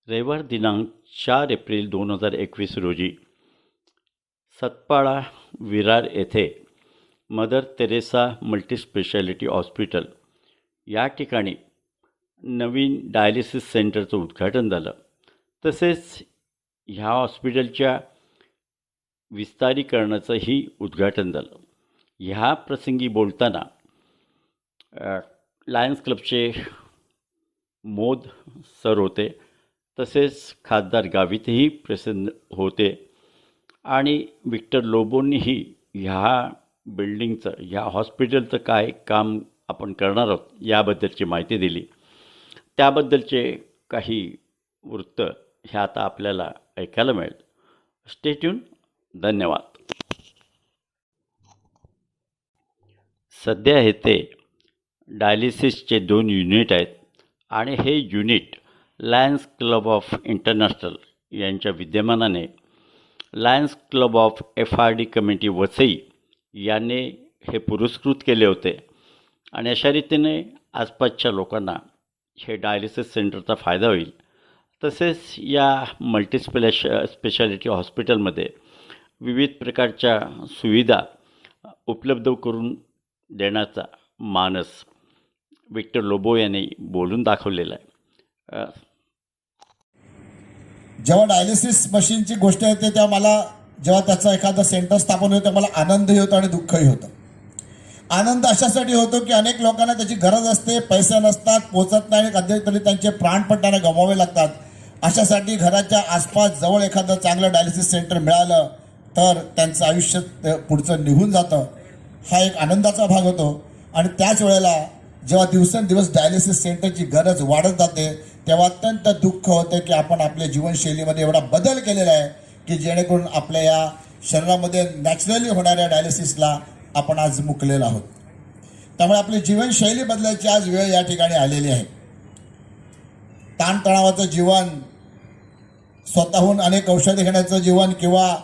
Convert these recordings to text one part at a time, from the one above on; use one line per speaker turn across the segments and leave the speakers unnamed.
रविवार दिनांक 4 एप्रिल 2021 रोजी सतपाळा विरार येथे मदर तेरेसा मल्टीस्पेशालिटी हॉस्पिटल या ठिकाणी नवीन डायलिसिस सेंटरचं उद्घाटन झालं. तसेच ह्या हॉस्पिटलच्या विस्तारीकरणाचंही उद्घाटन झालं. ह्या प्रसंगी बोलताना लायन्स क्लबचे मोद सर होते. तसेच खासदार गावितही प्रसन्न होते आणि विक्टर लोबोंनीही ह्या बिल्डिंगचं ह्या हॉस्पिटलचं काय काम आपण करणार आहोत याबद्दलची माहिती दिली. त्याबद्दलचे काही वृत्त हे आता आपल्याला ऐकायला मिळेल. Stay tune. धन्यवाद. सध्या हे ते डायलिसिसचे 2 युनिट आहेत आणि हे unit Lions Club of International यांच्या विद्यमानाने Lions Club of FRD committee Vasai याने हे पुरस्कृत केले होते आणि अशा रीतीने आसपासच्या लोकांना हे डायलिसिस सेंटरचा फायदा होईल. तसेच या स्पेशालिटी हॉस्पिटलमध्ये विविध प्रकारच्या सुविधा उपलब्ध करून देण्याचा मानस विक्टर लोबो यांनी बोलून दाखवलेला आहे.
जेव्हा डायलिसिस मशीनची गोष्ट येते तेव्हा मला जेव्हा त्याचं एखादं सेंटर स्थापन होतं तेव्हा मला आनंदही होतो आणि दुःखही होतं. आनंद अशासाठी होतो की अनेक लोकांना त्याची गरज असते, पैसे नसतात, पोचत नाही, कधीतरी त्यांचे प्राण पण त्यांना गमवावे लागतात. अशासाठी घराच्या आसपास जवळ एखादं चांगलं डायलिसिस सेंटर मिळालं तर त्यांचं आयुष्य पुढचं निघून जातं. हा एक आनंदाचा भाग होतो. आणि त्याच वेळेला जेव्हा दिवसेंदिवस डायलिसिस सेंटरची गरज वाढत जाते तेव्हा अत्यंत दुःख होतं की आपण आपल्या जीवनशैलीमध्ये एवढा बदल केलेला आहे की जेणेकरून आपल्या या शरीरामध्ये नॅचरली होणाऱ्या डायलिसिसला आपण आज मुकलेलो आहोत. त्यामुळे आपली जीवनशैली बदलायची आज वेळ या ठिकाणी आलेली आहे. ताणतणावाचं जीवन, स्वतःहून अनेक औषधे घेण्याचं जीवन किंवा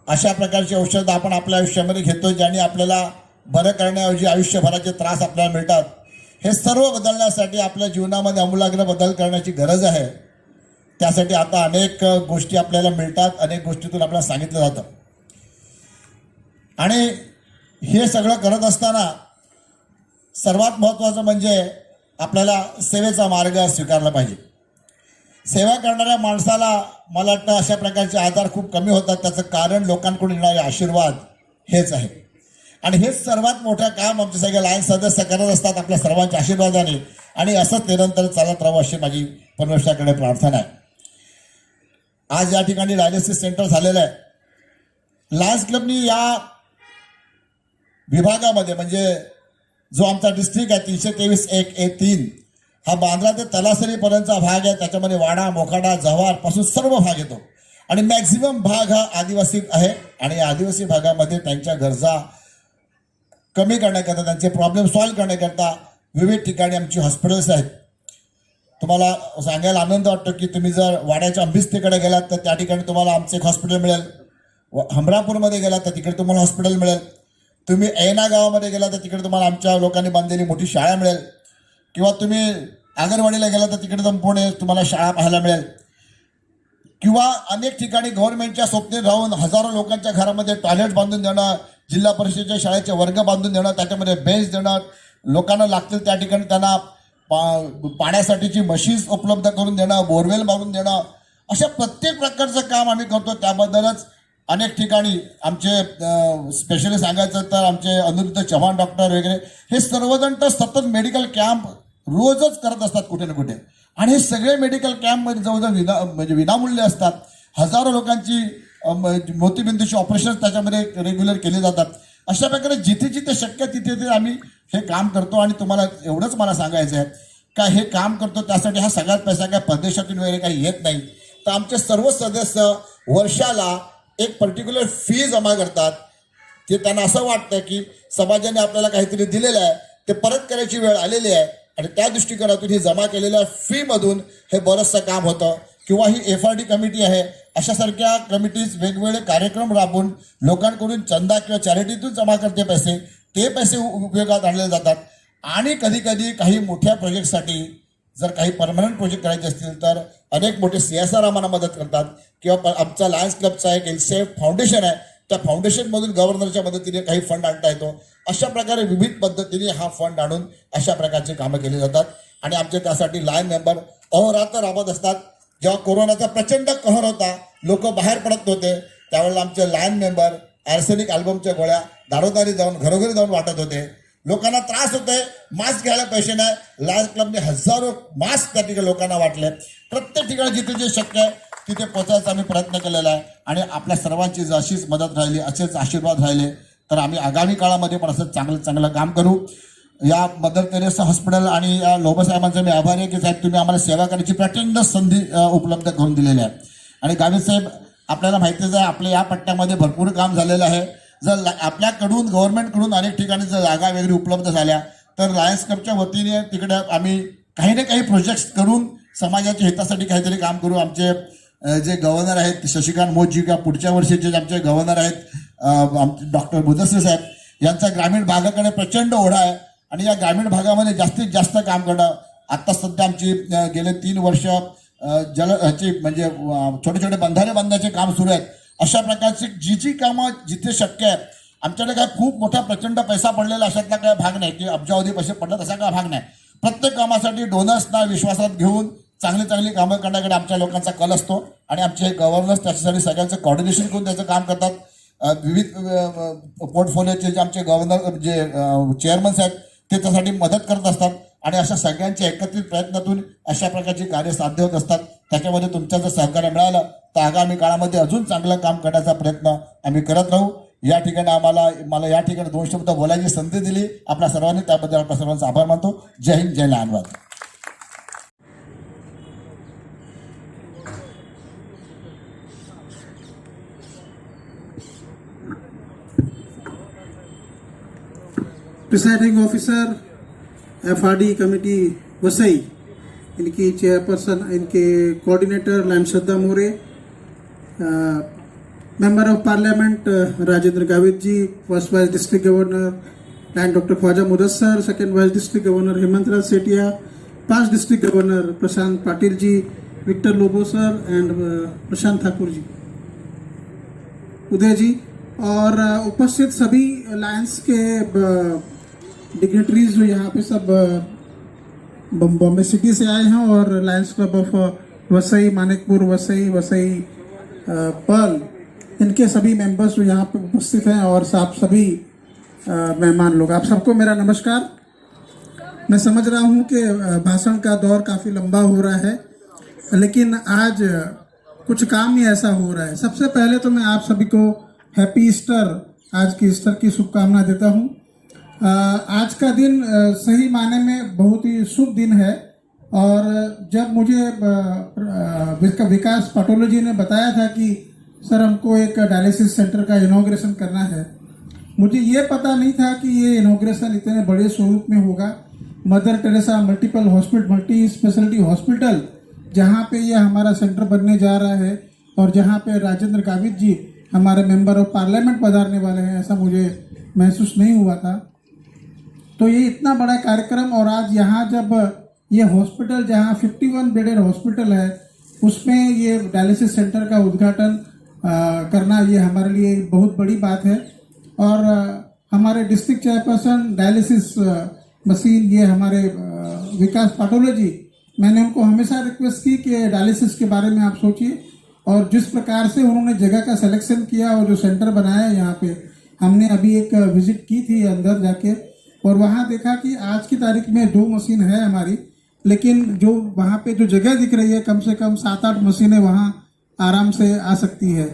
अशा प्रकारची औषधं आपण आपल्या आयुष्यामध्ये घेतो ज्यांनी आपल्याला बरं करण्याऐवजी आयुष्यभराचे त्रास आपल्याला मिळतात. हे सर्व बदलण्यासाठी आपल्या जीवनामध्ये आमूलाग्र बदल करण्याची गरज आहे. त्यासाठी आता अनेक गोष्टी आपल्याला मिळतात, अनेक गोष्टीतून आपल्याला सांगितलं जातं. आणि हे सगळं करत असताना सर्वात महत्त्वाचं म्हणजे आपल्याला सेवेचा मार्ग स्वीकारला पाहिजे. सेवा करणाऱ्या माणसाला मला वाटतं अशा प्रकारचे आजार खूप कमी होतात. त्याचं कारण लोकांकडून येणारे आशीर्वाद हेच आहे. आणि हेच सर्वात मोठं काम आमचे सगळे लायन्स सदस्य करत असतात आपल्या सर्वांच्या आशीर्वादाने. आणि असंच निरंतर चालत राहावं अशी माझी परमेश्वराकडे प्रार्थना आहे. आज या ठिकाणी डायलिसिस सेंटर झालेलं आहे. लायन्स क्लबनी या विभागामध्ये म्हणजे जो आमचा डिस्ट्रिक्ट आहे 323-1A3 हा बांद्रा ते तलासरीपर्यंतचा भाग आहे. त्याच्यामध्ये वाडा, मोखाडा, जव्हार पासून सर्व भाग येतो. आणि मॅक्झिमम भाग हा आदिवासी आहे. आणि या आदिवासी भागामध्ये त्यांच्या गरजा कमी करण्याकरता, त्यांचे प्रॉब्लेम सॉल्व्ह करण्याकरता विविध ठिकाणी आमची हॉस्पिटल्स आहेत. तुम्हाला सांगायला आनंद वाटतो की तुम्ही जर वाड्याच्या अंबिस्तेकडे गेलात तर त्या ठिकाणी तुम्हाला आमचं एक हॉस्पिटल मिळेल. हमरापूरमध्ये गेलात तर तिकडे तुम्हाला हॉस्पिटल मिळेल. तुम्ही ऐना गावामध्ये गेला तर तिकडे तुम्हाला आमच्या लोकांनी बांधलेली मोठी शाळा मिळेल. किंवा तुम्ही आंगणवाडीला गेला तर तिकडे संपूर्ण तुम्हाला शाळा पाहायला मिळेल. किंवा अनेक ठिकाणी गव्हर्नमेंटच्या स्वप्ने राहून हजारो लोकांच्या घरामध्ये टॉयलेट बांधून देणं, जिल्हा परिषदेच्या शाळेचे वर्ग बांधून देणं, त्याच्यामध्ये बेंच देणं, लोकांना लागतील त्या ठिकाणी त्यांना पाण्यासाठीची मशीन्स उपलब्ध करून देणं, बोरवेल मारून देणं, अशा प्रत्येक प्रकारचं काम आम्ही करतो. त्याबद्दलच अनेक ठिकाणी आमचे स्पेशली सांगायचं तर आमचे अनिरुद्ध चव्हाण डॉक्टर वगैरे हे सर्वजण तर सतत मेडिकल कॅम्प रोजच करत असतात कुठे ना कुठे. आणि हे सगळे मेडिकल कॅम्पमध्ये जवळजवळ विनामूल्य असतात. हजारो लोकांची मोतीबिंदूची ऑपरेशन त्याच्यामध्ये रेग्युलर केले जातात. अशा प्रकारे जिथे जिथे शक्य तिथे ते आम्ही हे काम करतो. आणि तुम्हाला एवढंच मला सांगायचं आहे का हे काम करतो त्यासाठी हा सगळ्यात पैसा काय परदेशातून वगैरे काही येत नाही. तर आमचे सर्व सदस्य वर्षाला एक पर्टिक्युलर फी जमा करतात. ते त्यांना असं वाटतं की समाजाने आपल्याला काहीतरी दिलेलं आहे ते परत करायची वेळ आलेली आहे. आणि त्या दृष्टिकोनातून ही जमा केलेल्या फीमधून हे बरंचसं काम होतं. किंवा ही FRD कमिटी आहे, अशासारख्या कमिटीज वेगवेगळे कार्यक्रम राबवून लोकांकडून चंदा किंवा चॅरिटीतून जमा करते पैसे, ते पैसे उपयोगात आणले जातात. आणि कधी कधी काही मोठ्या प्रोजेक्टसाठी जर काही परमनंट प्रोजेक्ट करायचे असतील तर अनेक मोठे CSR आम्हाला मदत करतात किंवा आमचा लायन्स क्लबचा एक एलसेफ फाउंडेशन आहे, त्या फाउंडेशनमधून गव्हर्नरच्या मदतीने काही फंड आणता येतो. अशा प्रकारे विविध पद्धतीने हा फंड आणून अशा प्रकारची कामं केली जातात आणि आमचे त्यासाठी लायन मेंबर अहोरात्र राबत असतात. जेव्हा कोरोनाचा प्रचंड कहर होता, लोक बाहेर पडत नव्हते, त्यावेळेला आमचे लायन मेंबर आर्सेनिक अल्बमच्या गोळ्या दारोदारी जाऊन घरोघरी जाऊन वाटत होते. लोकांना त्रास होतोय, मास्क घ्यायला पैसे नाही, लायन्स क्लबने हजारो मास्क त्या ठिकाणी लोकांना वाटले. प्रत्येक ठिकाणी जिथे जे शक्य आहे तिथे पोहोचायचा आम्ही प्रयत्न केलेला आहे आणि आपल्या सर्वांची जर अशीच मदत राहिली, असेच आशीर्वाद राहिले तर आम्ही आगामी काळामध्ये पण असं चांगलं काम करू. या मदर तेरेसा हॉस्पिटल आणि या लोबो साहेबांचे मी आभारी आहे की साहेब तुम्ही आम्हाला सेवा करण्याची प्रचंड संधी उपलब्ध करून दिलेली आहे. आणि गावित साहेब आपल्याला माहितीच आहे आपल्या या पट्ट्यामध्ये भरपूर काम झालेलं आहे. जर आपल्याकडून गव्हर्नमेंटकडून अनेक ठिकाणी जर जागा वगैरे उपलब्ध झाल्या तर लायन्स क्लबच्या वतीने तिकडे आम्ही काही ना काही प्रोजेक्ट्स करून समाजाच्या हितासाठी काहीतरी काम करू. आमचे जे गव्हर्नर आहेत शशिकांत मोदी किंवा पुढच्या वर्षीचे आमचे गव्हर्नर आहेत डॉक्टर बुधश्री साहेब यांचा ग्रामीण भागाकडे प्रचंड ओढा आहे आणि या ग्रामीण भागामध्ये जास्तीत जास्त काम करणं. आत्ता सध्या आमची गेले 3 वर्ष ह्याची म्हणजे छोटे छोटे बंधारे बांधण्याचे काम सुरू आहेत. अशा प्रकारची जी कामं जिथे शक्य आहे, आमच्याकडे काय खूप मोठा प्रचंड पैसा पडलेला अशातला काय भाग नाही की अब्जावधी पैसे पडतात असा काय भाग नाही. प्रत्येक कामासाठी डोनर्सना विश्वासात घेऊन चांगली कामं करण्याकडे आमच्या लोकांचा कल असतो आणि आमचे गव्हर्नर्स त्याच्यासाठी सगळ्यांचं कॉर्डिनेशन करून त्याचं काम करतात. विविध पोर्टफोलिओचे जे आमचे गव्हर्नर जे चेअरमन्स आहेत ते त्यासाठी मदत करत असतात आणि अशा सगळ्यांच्या एकत्रित प्रयत्नातून अशा प्रकारची कार्य साध्य होत असतात. त्याच्यामध्ये तुमचं जर सहकार्य मिळालं तर आगामी काळामध्ये अजून चांगलं काम करण्याचा प्रयत्न आम्ही करत राहू. या ठिकाणी मला या ठिकाणी 2 शब्द बोलायची संधी दिली आपल्या सर्वांनी, त्याबद्दल आपल्या सर्वांचा आभार मानतो. जय हिंद, जय लहानवाद.
Presiding officer FRD committee Vasai, इनकी चेयरपर्सन, इनके coordinator lion Shraddha More, member of parliament Rajendra Gavit ji, first vice district governor lion doctor Khwaja Mudassar, second vice district governor Hemant Raj Sethia, 5 district governor Prashant Patil ji, Victor Lobo sir and Prashant Thakur ji, Uday ji और उपस्थित सभी लायंस के डिग्नेटरीज जो यहाँ पे सब बॉम्बे सिटी से आए हैं और Lions Club of Vasai, Manikpur, Vasai Pearl, इनके सभी मेंबर्स जो यहाँ पे उपस्थित हैं और आप सभी मेहमान लोग, आप सबको मेरा नमस्कार. मैं समझ रहा हूँ कि भाषण का दौर काफ़ी लंबा हो रहा है, लेकिन आज कुछ काम ही ऐसा हो रहा है. सबसे पहले तो मैं आप सभी को हैप्पी ईस्टर, आज की ईस्टर की शुभकामना देता हूँ. आज का दिन सही मायने में बहुत ही शुभ दिन है और जब मुझे विकास पैथोलॉजी ने बताया था कि सर हमको एक डायलिसिस सेंटर का इनॉग्रेशन करना है, मुझे ये पता नहीं था कि ये इनॉग्रेशन इतने बड़े स्वरूप में होगा. Mother Teresa multi speciality hospital जहाँ पे ये हमारा सेंटर बनने जा रहा है और जहाँ पे राजेंद्र गावित जी हमारे मेंबर ऑफ पार्लियामेंट पधारने वाले हैं, ऐसा मुझे महसूस नहीं हुआ था. तो ये इतना बड़ा कार्यक्रम और आज यहाँ जब ये हॉस्पिटल जहाँ 51 बेडेड हॉस्पिटल है उसमें ये डायलिसिस सेंटर का उद्घाटन करना ये हमारे लिए बहुत बड़ी बात है. और हमारे डिस्ट्रिक्ट चेयरपर्सन डायलिसिस मशीन ये हमारे विकास पैथोलॉजी, मैंने उनको हमेशा रिक्वेस्ट की कि डायलिसिस के बारे में आप सोचिए और जिस प्रकार से उन्होंने जगह का सिलेक्शन किया और जो सेंटर बनाया यहाँ पे, हमने अभी एक विजिट की थी अंदर जाके और वहाँ देखा कि आज की तारीख में 2 मशीन है हमारी, लेकिन जो वहाँ पे जो जगह दिख रही है कम से कम 7-8 मशीनें वहाँ आराम से आ सकती है.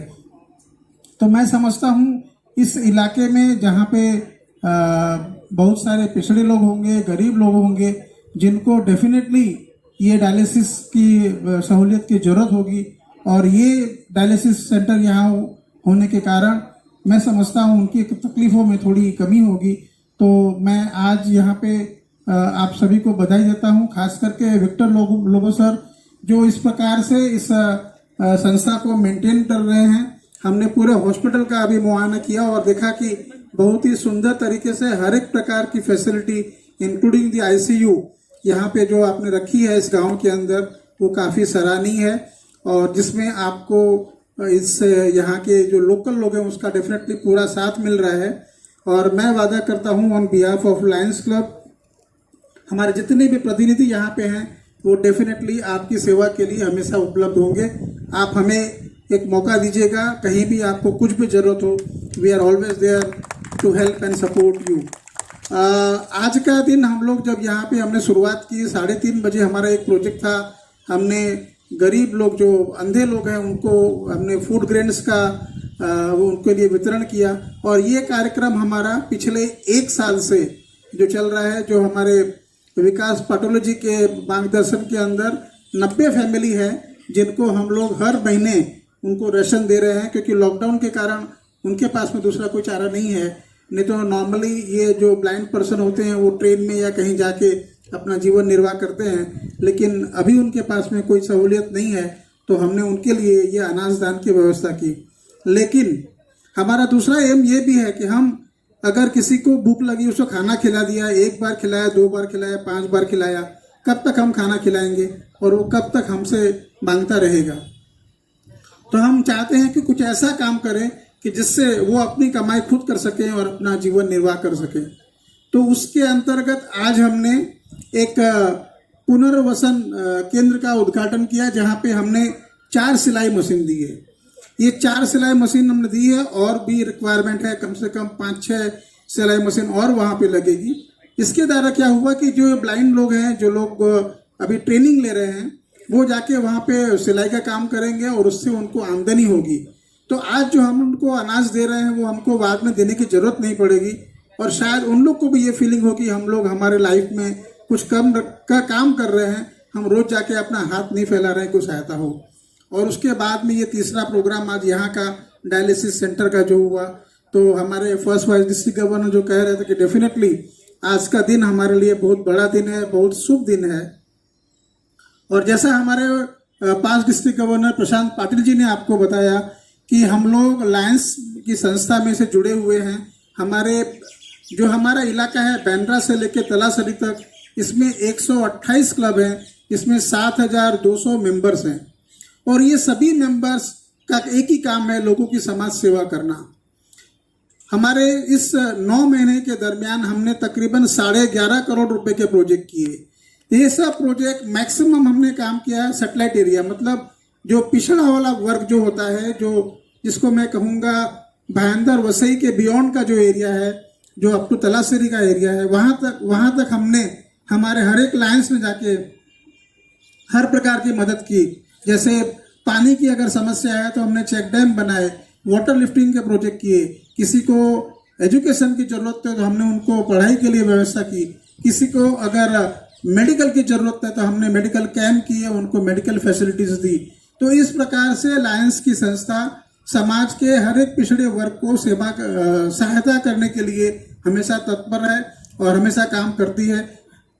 तो मैं समझता हूँ इस इलाके में जहाँ पे बहुत सारे पिछड़े लोग होंगे, गरीब लोग होंगे, जिनको डेफिनेटली ये डायलिसिस की सहूलियत की ज़रूरत होगी और ये डायलिसिस सेंटर यहाँ होने के कारण मैं समझता हूँ उनकी तकलीफ़ों में थोड़ी कमी होगी. तो मैं आज यहाँ पे आप सभी को बधाई देता हूँ, खास करके विक्टर लोबो सर जो इस प्रकार से इस संस्था को मेंटेन कर रहे हैं. हमने पूरे हॉस्पिटल का अभी मुआयना किया और देखा कि बहुत ही सुंदर तरीके से हर एक प्रकार की फैसिलिटी इंक्लूडिंग द ICU यहाँ पे जो आपने रखी है इस गांव के अंदर वो काफ़ी सराहनीय है, और जिसमें आपको इस यहाँ के जो लोकल लोग हैं उसका डेफिनेटली पूरा साथ मिल रहा है। और मैं वादा करता हूँ on behalf of Lions club, हमारे जितने भी प्रतिनिधि यहाँ पे हैं वो डेफिनेटली आपकी सेवा के लिए हमेशा उपलब्ध होंगे। आप हमें एक मौका दीजिएगा, कहीं भी आपको कुछ भी ज़रूरत हो, we are always there to help and support you. आज का दिन हम लोग जब यहाँ पे हमने शुरुआत की 3:30 बजे हमारा एक प्रोजेक्ट था। हमने गरीब लोग जो अंधे लोग हैं उनको हमने फूड ग्रेन्स का उनके लिए वितरण किया, और ये कार्यक्रम हमारा पिछले 1 साल से जो चल रहा है, जो हमारे विकास पैथोलॉजी के मार्गदर्शन के अंदर 90 फैमिली है जिनको हम लोग हर महीने उनको राशन दे रहे हैं, क्योंकि लॉकडाउन के कारण उनके पास में दूसरा कोई चारा नहीं है। नहीं तो नॉर्मली ये जो ब्लाइंड पर्सन होते हैं वो ट्रेन में या कहीं जाके अपना जीवन निर्वाह करते हैं, लेकिन अभी उनके पास में कोई सहूलियत नहीं है, तो हमने उनके लिए ये अनाज दान की व्यवस्था की। लेकिन हमारा दूसरा एम ये भी है कि हम अगर किसी को भूख लगी उसको खाना खिला दिया, 1 बार खिलाया, 2 बार खिलाया, 5 बार खिलाया, कब तक हम खाना खिलाएंगे और वो कब तक हमसे मांगता रहेगा। तो हम चाहते हैं कि कुछ ऐसा काम करें कि जिससे वो अपनी कमाई खुद कर सकें और अपना जीवन निर्वाह कर सकें। तो उसके अंतर्गत आज हमने एक पुनर्वसन केंद्र का उद्घाटन किया, जहाँ पे हमने 4 सिलाई मशीन दी है। ये 4 सिलाई मशीन हमने दी है, और भी रिक्वायरमेंट है, कम से कम 5-6 सिलाई मशीन और वहाँ पे लगेगी। इसके द्वारा क्या हुआ कि जो ब्लाइंड लोग हैं, जो लोग अभी ट्रेनिंग ले रहे हैं, वो जाके वहाँ पे सिलाई का काम करेंगे और उससे उनको आमदनी होगी। तो आज जो हम उनको अनाज दे रहे हैं वो हमको बाद में देने की ज़रूरत नहीं पड़ेगी, और शायद उन लोग को भी ये फीलिंग हो कि हम लोग हमारे लाइफ में कुछ कम का काम कर रहे हैं, हम रोज़ जाके अपना हाथ नहीं फैला रहे हैं, कोई सहायता हो। और उसके बाद में ये तीसरा प्रोग्राम आज यहाँ का डायलिसिस सेंटर का जो हुआ, तो हमारे फर्स्ट वाइस डिस्ट्रिक्ट गवर्नर जो कह रहे थे कि डेफिनेटली आज का दिन हमारे लिए बहुत बड़ा दिन है, बहुत शुभ दिन है। और जैसा हमारे 5 डिस्ट्रिक्ट गवर्नर प्रशांत पाटिल जी ने आपको बताया कि हम लोग लायंस की संस्था में से जुड़े हुए हैं। हमारा इलाका है बैंड्रा से लेकर तलासरी तक, इसमें 128 क्लब हैं, इसमें 7,200 मेंबर्स हैं, और ये सभी मेंबर्स का एक ही काम है, लोगों की समाज सेवा करना। हमारे इस 9 महीने के दरमियान हमने तकरीबन 11.5 करोड़ रुपए के प्रोजेक्ट किए। ये सब प्रोजेक्ट मैक्सिमम हमने काम किया है सेटेलाइट एरिया, मतलब जो पिछड़ा वाला वर्ग जो होता है, जो जिसको मैं कहूँगा भायंदर वसई के बियॉन्ड का जो एरिया है, जो अप टू तलासरी का एरिया है, वहाँ तक हमने हमारे हर एक लायंस में जाके हर प्रकार की मदद की। जैसे पानी की अगर समस्या है तो हमने चेक डैम बनाए, वाटर लिफ्टिंग के प्रोजेक्ट किए, किसी को एजुकेशन की ज़रूरत है तो हमने उनको पढ़ाई के लिए व्यवस्था की, किसी को अगर मेडिकल की ज़रूरत है तो हमने मेडिकल कैंप किए, उनको मेडिकल फैसिलिटीज़ दी। तो इस प्रकार से लायंस की संस्था समाज के हर एक पिछड़े वर्ग को सहायता करने के लिए हमेशा तत्पर है और हमेशा काम करती है।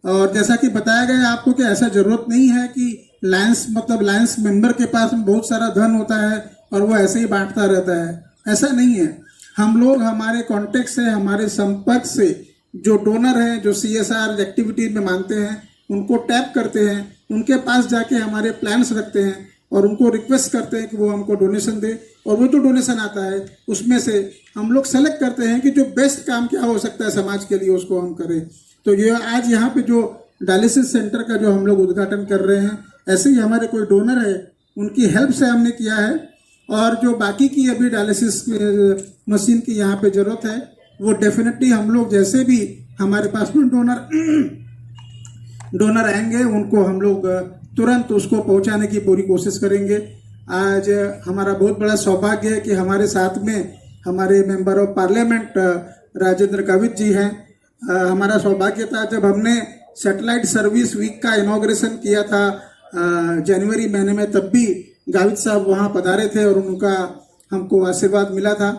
और जैसा कि बताया गया आपको कि ऐसा ज़रूरत नहीं है कि लायंस मेंबर के पास में बहुत सारा धन होता है और वो ऐसे ही बांटता रहता है, ऐसा नहीं है। हम लोग हमारे कॉन्टेक्ट से, हमारे संपर्क से जो डोनर हैं, जो CSR एक्टिविटी में मानते हैं, उनको टैप करते हैं, उनके पास जाके हमारे प्लान्स रखते हैं और उनको रिक्वेस्ट करते हैं कि वो हमको डोनेशन दे, और वो जो डोनेशन आता है उसमें से हम लोग सेलेक्ट करते हैं कि जो बेस्ट काम क्या हो सकता है समाज के लिए, उसको हम करें। तो ये आज यहाँ पे जो डायलिसिस सेंटर का जो हम लोग उद्घाटन कर रहे हैं, ऐसे ही हमारे कोई डोनर है, उनकी हेल्प से हमने किया है। और जो बाकी की अभी डायलिसिस मशीन की यहाँ पे ज़रूरत है, वो डेफिनेटली हम लोग जैसे भी हमारे पास में डोनर आएंगे उनको हम लोग तुरंत उसको पहुंचाने की पूरी कोशिश करेंगे। आज हमारा बहुत बड़ा सौभाग्य है कि हमारे साथ में हमारे member of parliament Rajendra Gavit ji हैं। हमारा सौभाग्य था जब हमने सैटेलाइट सर्विस वीक का इनॉग्रेशन किया था जनवरी महीने में, तब भी गावित साहब वहाँ पधारे थे और उनका हमको आशीर्वाद मिला था।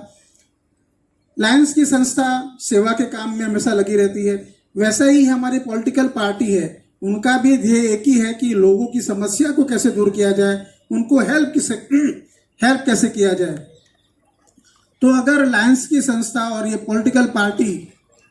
लायंस की संस्था सेवा के काम में हमेशा लगी रहती है, वैसा ही हमारी पॉलिटिकल पार्टी है, उनका भी ध्येय एक ही है कि लोगों की समस्या को कैसे दूर किया जाए, उनको हेल्प कैसे किया जाए। तो अगर लायंस की संस्था और ये पॉलिटिकल पार्टी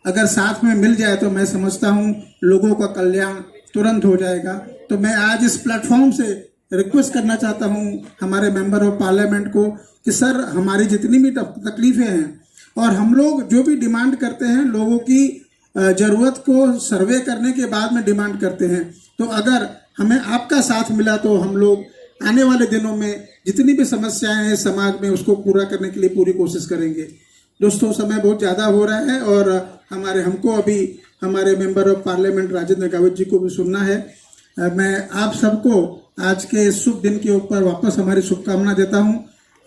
अगर साथ में मिल जाए तो मैं समझता हूँ लोगों का कल्याण तुरंत हो जाएगा। तो मैं आज इस प्लेटफॉर्म से रिक्वेस्ट करना चाहता हूं हमारे मेंबर ऑफ पार्लियामेंट को कि सर, हमारी जितनी भी तकलीफें हैं और हम लोग जो भी डिमांड करते हैं, लोगों की जरूरत को सर्वे करने के बाद में डिमांड करते हैं। तो अगर हमें आपका साथ मिला तो हम लोग आने वाले दिनों में जितनी भी समस्याएं हैं समाज में, उसको पूरा करने के लिए पूरी कोशिश करेंगे। दोस्तों, समय बहुत ज़्यादा हो रहा है और हमको अभी हमारे member of parliament Rajendra Gavit ji को भी सुनना है। मैं आप सबको आज के इस शुभ दिन के ऊपर वापस हमारी शुभकामना देता हूं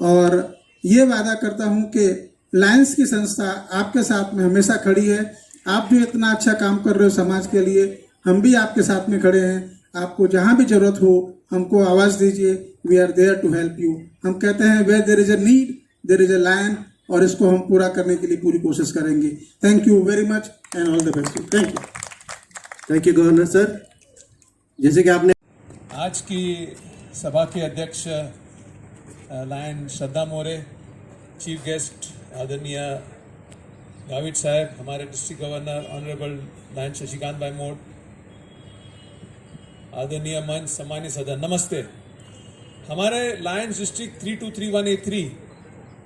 और ये वादा करता हूं कि लायंस की संस्था आपके साथ में हमेशा खड़ी है। आप जो इतना अच्छा काम कर रहे हो समाज के लिए, हम भी आपके साथ में खड़े हैं। आपको जहां भी जरूरत हो हमको आवाज दीजिए, we are there to help you. हम कहते हैं where there is a need there is a lion, और इसको हम पूरा करने के लिए पूरी कोशिश करेंगे। Thank you very much and all the best.
Thank you governor sir. जैसे कि आपने
आज की सभा के अध्यक्ष Lion Shraddha More, chief guest आदरणीय गावित साहब, हमारे district governor honourable Lion Shashikant भाई मोड, आदरणीय मंच, सम्मानित सदन, नमस्ते। हमारे लायंस डिस्ट्रिक्ट 323183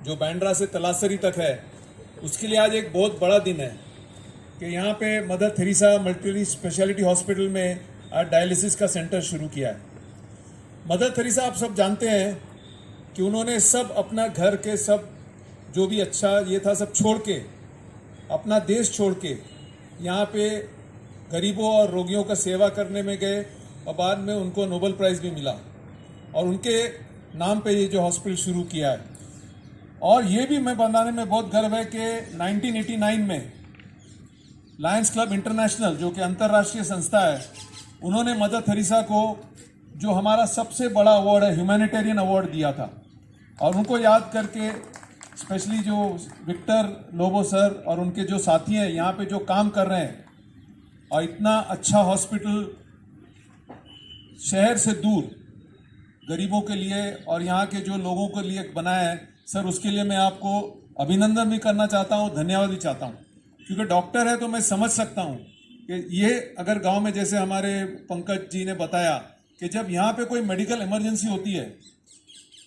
जो बैंड्रा से तलासरी तक है, उसके लिए आज एक बहुत बड़ा दिन है कि यहाँ पे Mother Teresa multi speciality hospital में आज डायलिसिस का सेंटर शुरू किया है। मदर थेरेसा, आप सब जानते हैं कि उन्होंने सब अपना घर के सब जो भी अच्छा ये था सब छोड़ के, अपना देश छोड़ के यहाँ पे गरीबों और रोगियों का सेवा करने में गए और बाद में उनको नोबेल प्राइज़ भी मिला और उनके नाम पे ये जो हॉस्पिटल शुरू किया है। और ये भी मैं बताने में बहुत गर्व है कि 1989 में लायंस क्लब इंटरनेशनल, जो कि अंतर्राष्ट्रीय संस्था है, उन्होंने मदर थेरेसा को जो हमारा सबसे बड़ा अवार्ड है, ह्यूमैनिटेरियन अवार्ड दिया था। और उनको याद करके स्पेशली जो विक्टर लोबो सर और उनके जो साथी हैं यहाँ पे जो काम कर रहे हैं और इतना अच्छा हॉस्पिटल शहर से दूर गरीबों के लिए और यहाँ के जो लोगों के लिए बनाया है, सर उसके लिए मैं आपको अभिनंदन भी करना चाहता हूँ, धन्यवाद भी चाहता हूँ। क्योंकि डॉक्टर है तो मैं समझ सकता हूँ कि ये अगर गांव में जैसे हमारे पंकज जी ने बताया कि जब यहाँ पे कोई मेडिकल इमरजेंसी होती है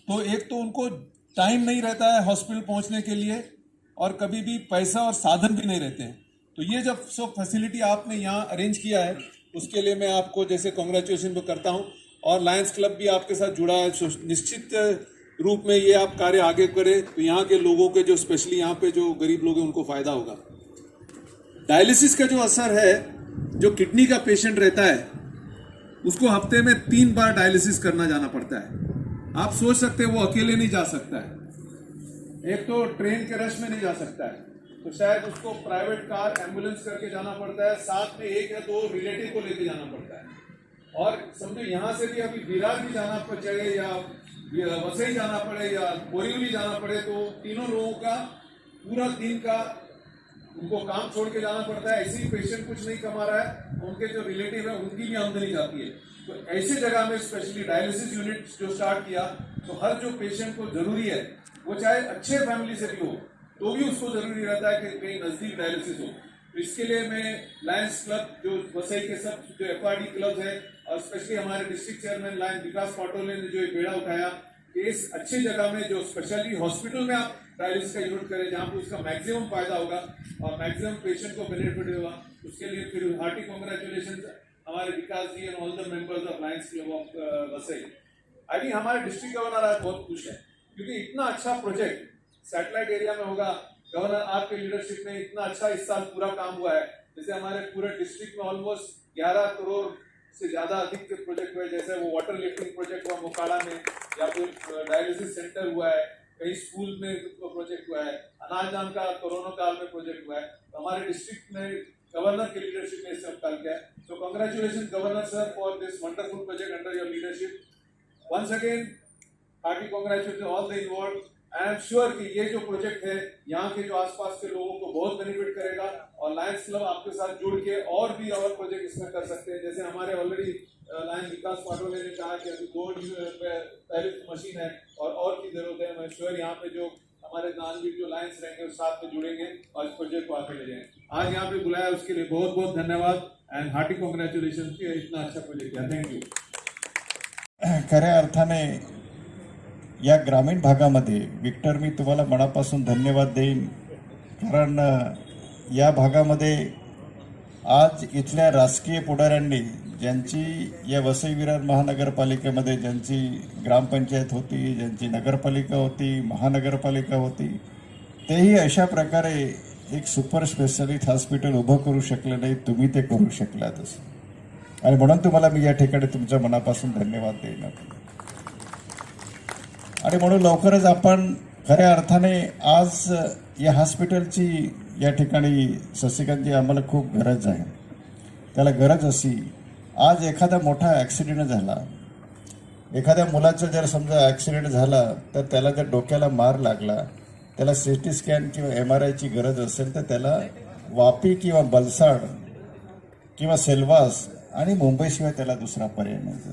तो एक तो उनको टाइम नहीं रहता है हॉस्पिटल पहुँचने के लिए और कभी भी पैसा और साधन भी नहीं रहते हैं। तो ये जब सब फैसिलिटी आपने यहाँ अरेंज किया है उसके लिए मैं आपको जैसे कॉन्ग्रेचुलेशन भी करता हूँ। और लायंस क्लब भी आपके साथ जुड़ा है, निश्चित रूप में ये आप कार्य आगे करें तो यहाँ के लोगों के जो स्पेशली यहाँ पे जो गरीब लोग हैं उनको फायदा होगा। डायलिसिस का जो असर है, जो किडनी का पेशेंट रहता है उसको हफ्ते में 3 बार डायलिसिस करना जाना पड़ता है। आप सोच सकते हैं वो अकेले नहीं जा सकता है, एक तो ट्रेन के रश में नहीं जा सकता है तो शायद उसको प्राइवेट कार एम्बुलेंस करके जाना पड़ता है, साथ में 1 या 2 रिलेटिव को लेके जाना पड़ता है। और समझो यहाँ से भी अभी विरार भी जाना पड़े या वसई जाना पड़े या बोरीवली जाना पड़े तो तीनों लोगों का पूरा दिन का उनको काम छोड़ के जाना पड़ता है। ऐसे ही पेशेंट कुछ नहीं कमा रहा है, उनके जो रिलेटिव है उनकी भी आमदनी जाती है। तो ऐसे जगह में स्पेशली डायलिसिस यूनिट जो स्टार्ट किया तो हर जो पेशेंट को जरूरी है, वो चाहे अच्छे फैमिली से भी हो तो भी उसको जरूरी रहता है कि कहीं नजदीक डायलिसिस हो। तो इसके लिए मैं लायंस क्लब जो वसई के सब जो FRD क्लब है और स्पेशली हमारे डिस्ट्रिक्ट चेयरमैन लायन विकास पाटोले ने जो बेड़ा उठाया कि इस अच्छी जगह में जो स्पेशली हॉस्पिटल में आप डायलिसिस का यूनिट करें जहाँ पर उसका मैक्सिमम फायदा होगा और मैक्सिमम पेशेंट को बेनिफिट होगा। उसके लिए फिर हार्टी कॉन्ग्रेचुलेशन हमारे Vikas ji and all the members of Lions Club of Vasai. I think हमारे डिस्ट्रिक्ट गवर्नर आज बहुत खुश है क्योंकि इतना अच्छा प्रोजेक्ट सैटेलाइट एरिया में होगा। गवर्नर आपके लीडरशिप में इतना अच्छा इस साल पूरा काम हुआ है। जैसे हमारे पूरे डिस्ट्रिक्ट में ऑलमोस्ट 11 करोड़ से ज्यादा अधिक के प्रोजेक्ट हुए, जैसे वो वाटर लिफ्टिंग प्रोजेक्ट हुआ मोकाड़ा में या फिर डायलिसिस सेंटर हुआ है, कई स्कूल में प्रोजेक्ट हुआ है, अनाज दान का कोरोना काल में प्रोजेक्ट हुआ है। तो हमारे डिस्ट्रिक्ट में गवर्नर के लीडरशिप में सब काम किया है। So congratulations Governor sir for this wonderful project under your leadership. Once again, hearty congratulations to all the involved. I am sure कि ये जो प्रोजेक्ट है यहाँ के जो आसपास के लोगों को बहुत बेनिफिट करेगा और लायंस क्लब आपके साथ जुड़ के और भी और प्रोजेक्ट इसमें कर सकते हैं। जैसे हमारे ऑलरेडी लायन विकास पाटोले ने कहा कि अभी 2 डायलिसिस मशीन है और की जरूरत है। मैं श्योर यहाँ पे जो हमारे दानवीर जो लायंस रहेंगे उस साथ में जुड़ेंगे और इस प्रोजेक्ट को आगे ले जाएंगे। आज यहाँ पे बुलाया उसके लिए बहुत बहुत धन्यवाद। एंड हार्टी कॉन्ग्रेचुलेशन कि इतना अच्छा प्रोजेक्ट किया. Thank you.
खऱ्या अर्थाने या ग्रामीण भागामध्ये विक्टर मी तुम्हाला मनापासून धन्यवाद देईन, कारण या भागामध्ये आज इथल्या राजकीय पुढाऱ्यांनी ज्यांची या वसई विरार महानगरपालिकेमध्ये ज्यांची ग्रामपंचायत होती, ज्यांची नगरपालिका होती, महानगरपालिका होती, तेही अशा प्रकारे एक सुपर स्पेशालिटी हॉस्पिटल उभं करू शकलं नाही. तुम्ही ते करू शकलातच आणि म्हणून तुम्हाला मी या ठिकाणी तुमच्या मनापासून धन्यवाद देईन. आणि म्हणून लवकरच आपण खऱ्या अर्थाने आज या हॉस्पिटलची या ठिकाणी शशिकांतजी आम्हाला खूप गरज आहे. त्याला गरज अशी, आज एखादा मोठा ॲक्सिडेंट झाला, एखाद्या मुलाचा जर समजा ॲक्सिडेंट झाला तर त्याला जर डोक्याला मार लागला, त्याला CT स्कॅन किंवा MRIची गरज असेल तर त्याला वापी किंवा बलसाड किंवा सेल्वास आणि मुंबईशिवाय त्याला दुसरा पर्याय नाही.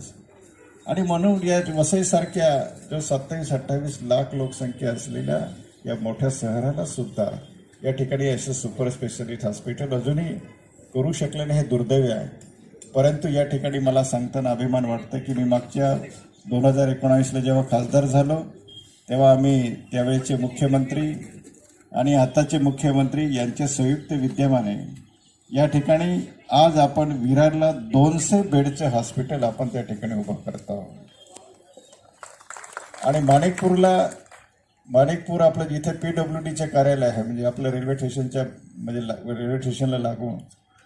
आणि म्हणून या वसईसारख्या जो 27-28 लाख लोकसंख्या असलेल्या या मोठ्या शहराला सुद्धा या ठिकाणी असे सुपर स्पेशालिटी हॉस्पिटल अजूनही करू शकले नाही, हे दुर्दैव आहे. परंतु या ठिकाणी मला सांगताना अभिमान वाटतं की मी मागच्या 2019ला जेव्हा खासदार झालो तेव्हा आम्ही त्यावेळेचे मुख्यमंत्री आणि आताचे मुख्यमंत्री यांच्या संयुक्त विद्यमाने या ठिकाणी आज आपण विरारला 200 बेडचं हॉस्पिटल आपण त्या ठिकाणी उभं करत आहोत. आणि माणिकपूर आपलं जिथे PWDचे कार्यालय आहे, म्हणजे आपलं रेल्वे स्टेशनच्या म्हणजे रेल्वे स्टेशनला लागून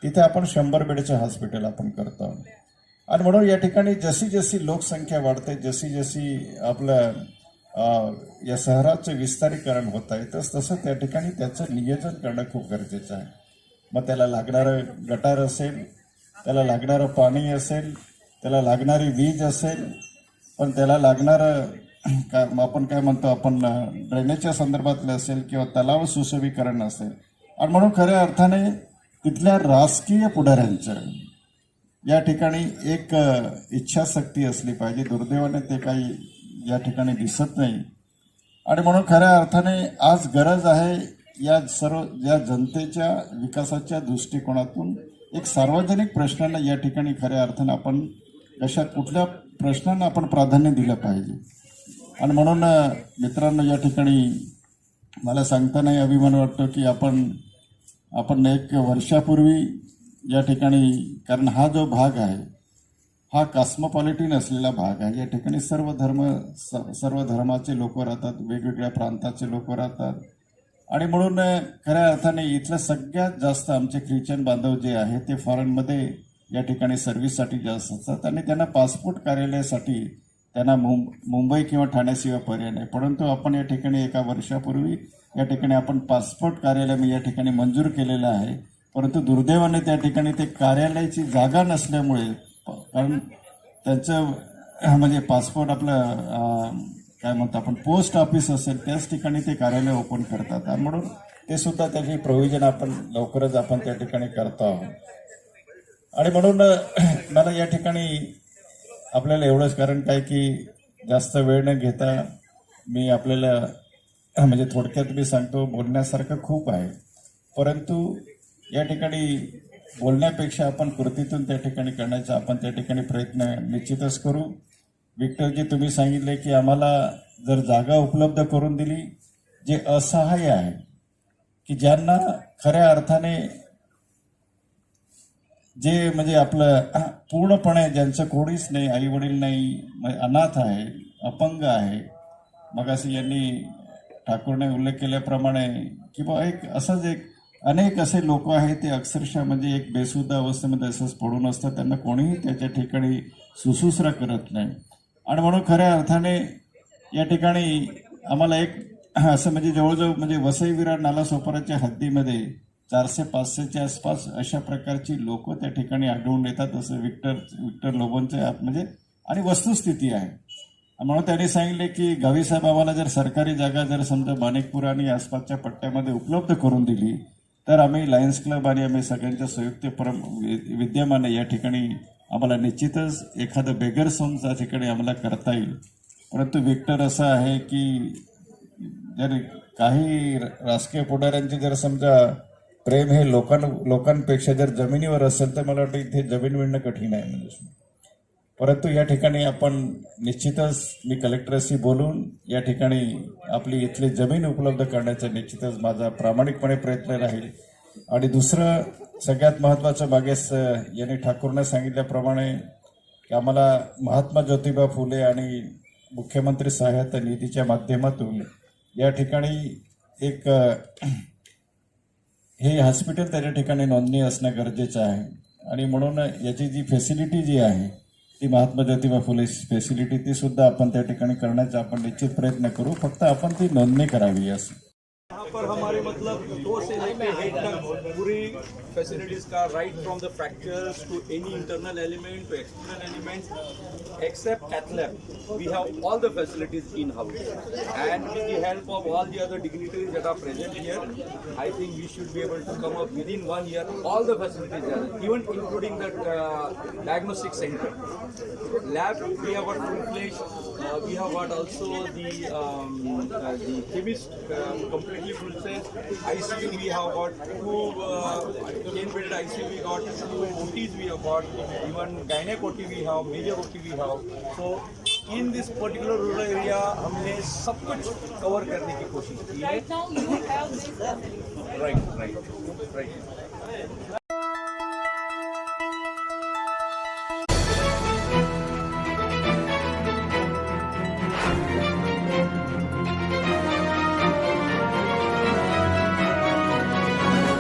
तिथे आपण 100 बेडचं हॉस्पिटल आपण करतो आहोत. आणि म्हणून या ठिकाणी जशी जशी लोकसंख्या वाढते, जशी जशी आपलं या शहराचं विस्तारीकरण होत आहे तसं त्या ठिकाणी त्याचं नियोजन करणं खूप गरजेचं आहे. मग त्याला लागणारं गटार असेल, त्याला लागणारं पाणी असेल, त्याला लागणारी वीज असेल, पण त्याला लागणारं आपण काय म्हणतो आपण ड्रेनेजच्या संदर्भातलं असेल किंवा तलाव सुशोभीकरण असेल. आणि म्हणून खऱ्या अर्थाने तिथल्या राजकीय पुढाऱ्यांचं या ठिकाणी एक इच्छाशक्ती असली पाहिजे. दुर्दैवाने ते काही या ठिकाणी दिसत नाही. आणि म्हणून खऱ्या अर्थाने आज गरज आहे या जनतेच्या विकासाच्या दृष्टिकोनातून एक सार्वजनिक प्रश्नांना या ठिकाणी खऱ्या अर्थानं आपण कुठल्या प्रश्नांना आपण प्राधान्य दिलं पाहिजे. आणि म्हणून मित्रांनो, या ठिकाणी मला सांगतानाही अभिमान वाटतो की आपण एक वर्षापूर्वी या ठिकाणी, कारण हा जो भाग आहे हा कॉस्मोपॉलिटिन असलेला भाग आहे. या ठिकाणी सर्व धर्माचे लोक राहतात, वेगवेगळ्या प्रांताचे लोक राहतात. आणि म्हणून खऱ्या अर्थाने इथलं सगळ्यात जास्त आमचे ख्रिश्चन बांधव जे आहे ते फॉरेनमध्ये या ठिकाणी सर्व्हिससाठी जास्त असतात आणि त्यांना पासपोर्ट कार्यालयासाठी त्यांना मुंबई किंवा ठाण्याशिवाय पर्याय नाही. परंतु आपण या ठिकाणी एका वर्षापूर्वी या ठिकाणी आपण पासपोर्ट कार्यालय या ठिकाणी मंजूर केलेलं आहे. परंतु दुर्दैवाने त्या ठिकाणी ते कार्यालयाची जागा नसल्यामुळे, कारण त्यांचं म्हणजे पासपोर्ट आपलं काय म्हणतो आपण पोस्ट ऑफिस असेल त्याच ठिकाणी ते कार्यालय ओपन करतात. आणि म्हणून ते सुद्धा त्याची प्रोव्हिजन आपण लवकरच आपण त्या ठिकाणी करतो आहोत. आणि म्हणून मला या ठिकाणी आपल्याला एवढंच, कारण काय की जास्त वेळ न घेता मी आपल्याला म्हणजे थोडक्यात मी सांगतो, बोलण्यासारखं खूप आहे. परंतु या ठिकाणी बोलण्यापेक्षा आपण कृतीतून त्या ठिकाणी करण्याचा आपण त्या ठिकाणी प्रयत्न निश्चितच करू. विक्टरजी, तुम्ही सांगितले की आम्हाला जर जागा उपलब्ध करून दिली, जे असहाय्य आहे की ज्यांना खऱ्या अर्थाने जे म्हणजे आपलं पूर्णपणे ज्यांचं कोणीच नाही, आई वडील नाही, अनाथ आहे, अपंग आहे, मग असं यांनी ठाकूरने उल्लेख केल्याप्रमाणे किंवा असंच अनेक असे लोक आहेत ते अक्षरशः म्हणजे एक बेसुद्धा अवस्थेमध्ये असंच पडून असतात. त्यांना कोणीही त्याच्या ठिकाणी सुसूसरा करत नाही. आणि म्हणून खऱ्या अर्थाने या ठिकाणी आम्हाला एक असं म्हणजे जवळजवळ म्हणजे वसई विरार नालासोपाराच्या हद्दीमध्ये 400-500च्या आसपास अशा प्रकारची लोक त्या ठिकाणी आढळून येतात, असं विक्टर लोबोंचं म्हणजे आणि वस्तुस्थिती आहे. म्हणून त्यांनी सांगितले की गावीसाहेब आम्हाला जर सरकारी जागा जर समजा माणिकपूर आणि आसपासच्या पट्ट्यामध्ये उपलब्ध करून दिली तर आम्ही लायन्स क्लब आणि आम्ही सगळ्यांच्या संयुक्त विद्यमाने या ठिकाणी आम्हाला निश्चितच एखादं बेगर सॉंग त्या ठिकाणी आम्हाला करता येईल. परंतु विक्टर असं आहे की जर काही राजकीय पुढाऱ्यांची जर समजा प्रेम हे लोकांपेक्षा जर जमिनीवर असेल तर मला वाटतं इथे जमीन मिळणं कठीण आहे म्हणजे. परंतु या ठिकाणी आपण निश्चितच मी कलेक्टरशी बोलून या ठिकाणी आपली इथली जमीन उपलब्ध करण्याचा निश्चितच माझा प्रामाणिकपणे प्रयत्न राहील. आणि दुसरं सगळ्यात महत्त्वाचं मागेच यांनी ठाकूरने सांगितल्याप्रमाणे की आम्हाला महात्मा ज्योतिबा फुले आणि मुख्यमंत्री सहायता निधीच्या माध्यमातून या ठिकाणी एक हे हॉस्पिटल त्याच्या ठिकाणी नोंदणी असणं गरजेचं आहे. आणि म्हणून याची जी फॅसिलिटी जी आहे ती महात्मा ज्योतिबा फुले फॅसिलिटी ती सुद्धा आपण त्या ठिकाणी करण्याचा आपण निश्चित प्रयत्न करू. फक्त आपण ती नोंदणी करावी असं.
यहाँ पर हमारे मतलब 2 से लेकर 8 तक पूरी फैसिलिटीज का right from the fractures to any internal element to external elements except cath lab we have all the facilities in house and with the help of all the other dignitaries that are present here I think we should be able to come up with in 1 year all the facilities are even including the diagnostic center lab we have got full-fledged we have got also the chemist completely full-fledged. ICU we have got 2 10-bedded ICU we got 2 OTs we have got even gynec OT we have major OT we have. So in this particular rural area हमने सब कुछ cover करने की कोशिश की है.
Right now you have this
Right.